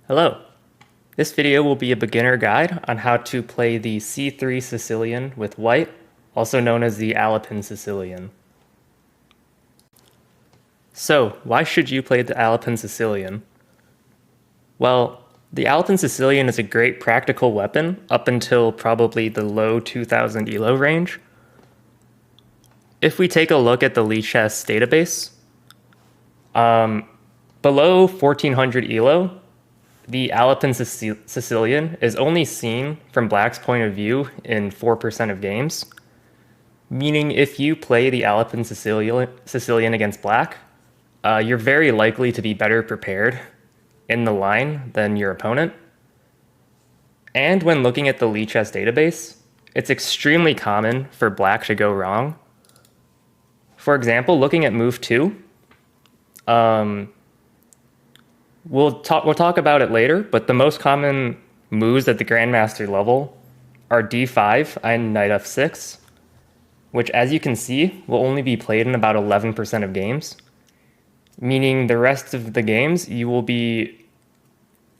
Hello. This video will be a beginner guide on how to play the c3 Sicilian with white, also known as the Alapin Sicilian. So, why should you play the Alapin Sicilian? Well, the Alapin Sicilian is a great practical weapon up until probably the low 2000 ELO range. If we take a look at the Lichess database, below 1400 ELO, the Alapin Sicilian is only seen from Black's point of view in 4% of games, meaning if you play the Alapin Sicilian against Black, you're very likely to be better prepared in the line than your opponent. And when looking at the Lichess database, it's extremely common for Black to go wrong. For example, looking at move 2, we'll talk about it later, but the most common moves at the Grandmaster level are d5 and knight f6, which, as you can see, will only be played in about 11% of games, meaning the rest of the games you will be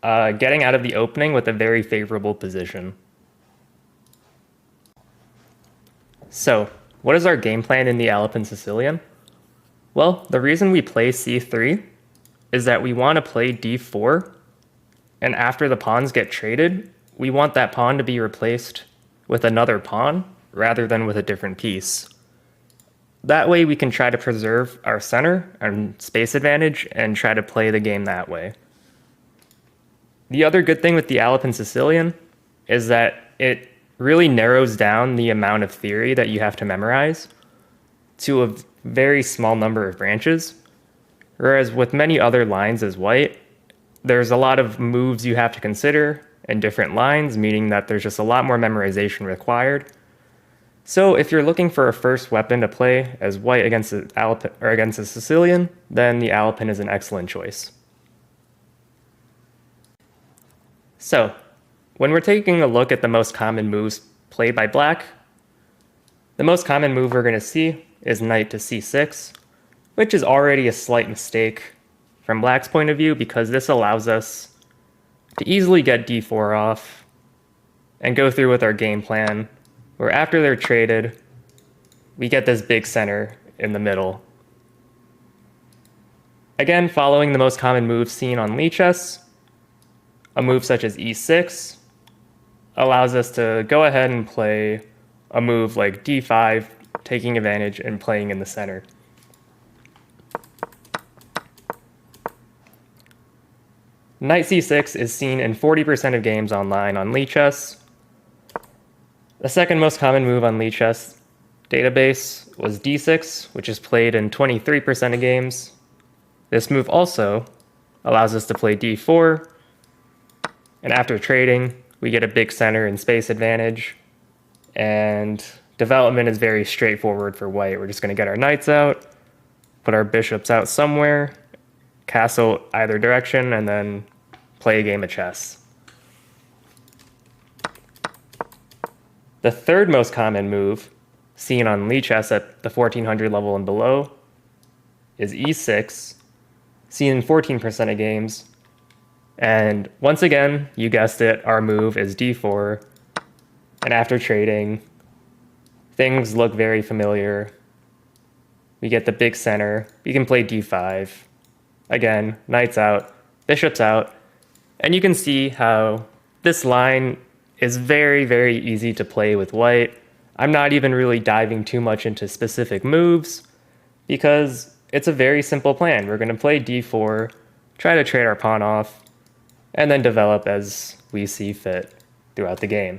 getting out of the opening with a very favorable position. So, what is our game plan in the Alapin Sicilian? Well, the reason we play c3 is that we want to play d4, and after the pawns get traded, we want that pawn to be replaced with another pawn rather than with a different piece. That way we can try to preserve our center and space advantage and try to play the game that way. The other good thing with the Alapin Sicilian is that it really narrows down the amount of theory that you have to memorize to a very small number of branches. Whereas with many other lines as white, there's a lot of moves you have to consider in different lines, meaning that there's just a lot more memorization required. So if you're looking for a first weapon to play as white against the Alapin, or against a Sicilian, then the Alapin is an excellent choice. So, when we're taking a look at the most common moves played by Black, the most common move we're going to see is knight to c6, which is already a slight mistake from Black's point of view because this allows us to easily get d4 off and go through with our game plan, where after they're traded, we get this big center in the middle. Again, following the most common moves seen on Lichess, a move such as e6 allows us to go ahead and play a move like d5, taking advantage and playing in the center. Knight c6 is seen in 40% of games online on Lichess. The second most common move on Lichess database was d6, which is played in 23% of games. This move also allows us to play d4, and after trading, we get a big center and space advantage, and development is very straightforward for white. We're just going to get our knights out, put our bishops out somewhere, castle either direction, and then play a game of chess. The third most common move seen on Lichess at the 1400 level and below is e6, seen in 14% of games. And once again, you guessed it, our move is d4. And after trading, things look very familiar. We get the big center. We can play d5. Again, knights out, bishops out. And you can see how this line is very, very easy to play with white. I'm not even really diving too much into specific moves because it's a very simple plan. We're going to play d4, try to trade our pawn off, and then develop as we see fit throughout the game.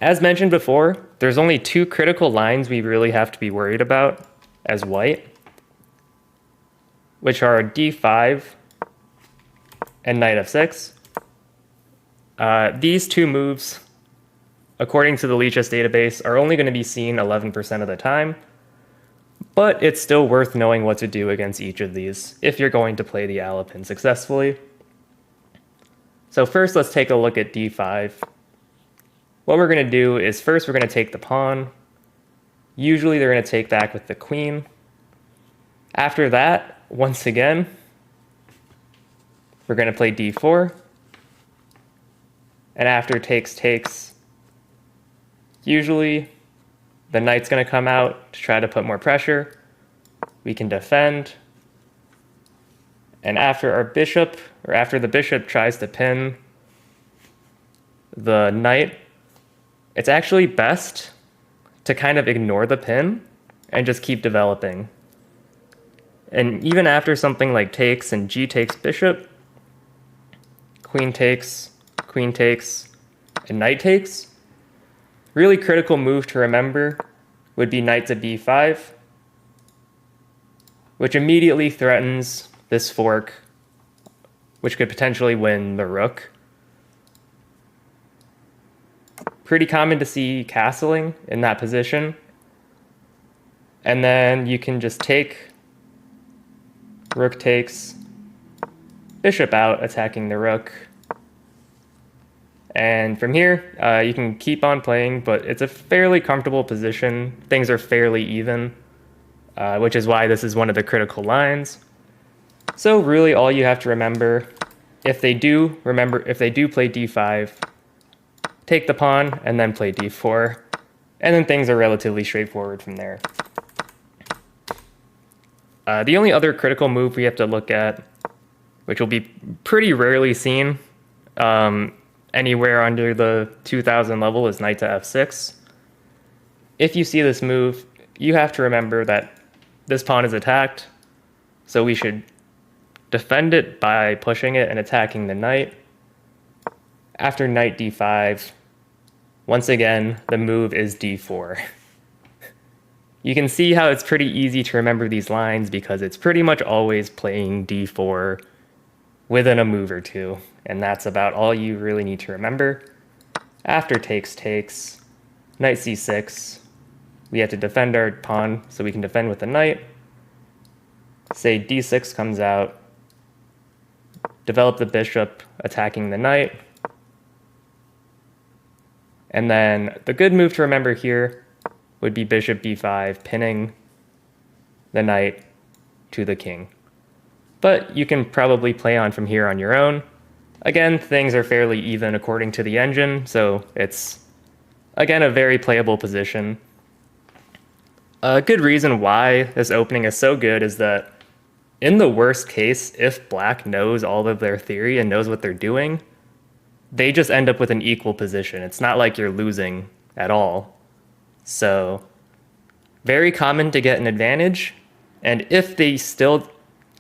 As mentioned before, there's only two critical lines we really have to be worried about as white, which are d5 and knight f6. These two moves, according to the Lichess database, are only going to be seen 11% of the time, but it's still worth knowing what to do against each of these if you're going to play the Alapin successfully. So first, let's take a look at d5. What we're going to do is first we're going to take the pawn. Usually they're going to take back with the queen. After that, once again, we're going to play d4. And after takes, usually the knight's going to come out to try to put more pressure. We can defend. And after the bishop tries to pin the knight, it's actually best to kind of ignore the pin and just keep developing. And even after something like takes and g takes bishop, queen takes, and knight takes, really critical move to remember would be knight to b5, which immediately threatens this fork, which could potentially win the rook. Pretty common to see castling in that position. And then you can just take, rook takes, bishop out, attacking the rook. And from here, you can keep on playing, but it's a fairly comfortable position. Things are fairly even, which is why this is one of the critical lines. So really all you have to remember, if they do play d5, take the pawn and then play d4, and then things are relatively straightforward from there. The only other critical move we have to look at, which will be pretty rarely seen anywhere under the 2000 level, is knight to f6. If you see this move, you have to remember that this pawn is attacked, so we should defend it by pushing it and attacking the knight. After knight d5, once again, the move is d4. You can see how it's pretty easy to remember these lines because it's pretty much always playing d4 within a move or two, and that's about all you really need to remember. After takes, knight c6, we have to defend our pawn, so we can defend with the knight. Say d6 comes out, develop the bishop, attacking the knight. And then the good move to remember here would be bishop b5, pinning the knight to the king. But you can probably play on from here on your own. Again, things are fairly even according to the engine, so it's, again, a very playable position. A good reason why this opening is so good is that in the worst case, if black knows all of their theory and knows what they're doing, they just end up with an equal position. It's not like you're losing at all. So, very common to get an advantage. And if they still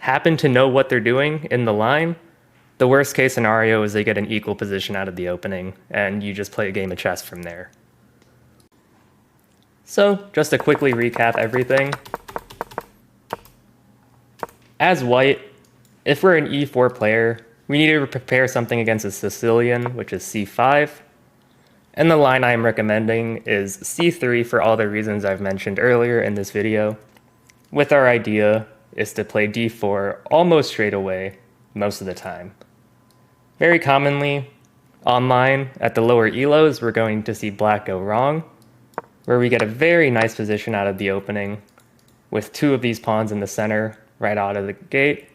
happen to know what they're doing in the line, the worst case scenario is they get an equal position out of the opening, and you just play a game of chess from there. So, just to quickly recap everything. As white, if we're an e4 player, we need to prepare something against a Sicilian, which is c5. And the line I'm recommending is c3 for all the reasons I've mentioned earlier in this video, with our idea is to play d4 almost straight away most of the time. Very commonly, online, at the lower elos, we're going to see black go wrong, where we get a very nice position out of the opening, with two of these pawns in the center right out of the gate,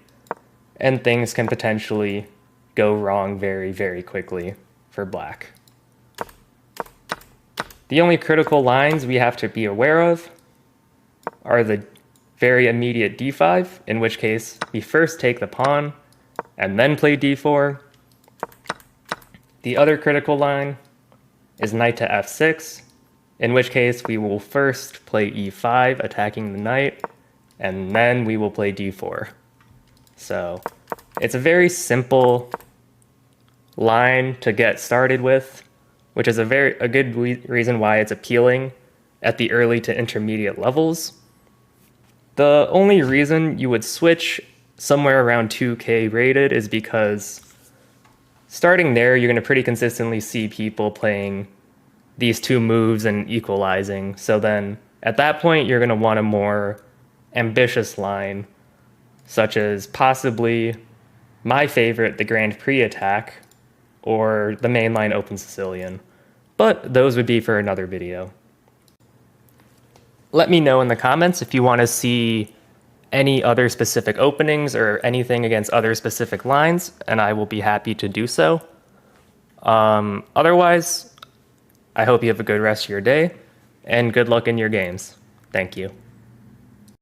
and things can potentially go wrong very, very quickly for black. The only critical lines we have to be aware of are the very immediate d5, in which case we first take the pawn and then play d4. The other critical line is knight to f6, in which case we will first play e5, attacking the knight, and then we will play d4. So it's a very simple line to get started with, which is a good reason why it's appealing at the early to intermediate levels. The only reason you would switch somewhere around 2K rated is because starting there, you're going to pretty consistently see people playing these two moves and equalizing. So then at that point, you're going to want a more ambitious line, such as possibly my favorite, the Grand Prix attack, or the mainline Open Sicilian. But those would be for another video. Let me know in the comments if you want to see any other specific openings or anything against other specific lines, and I will be happy to do so. Otherwise, I hope you have a good rest of your day, and good luck in your games. Thank you.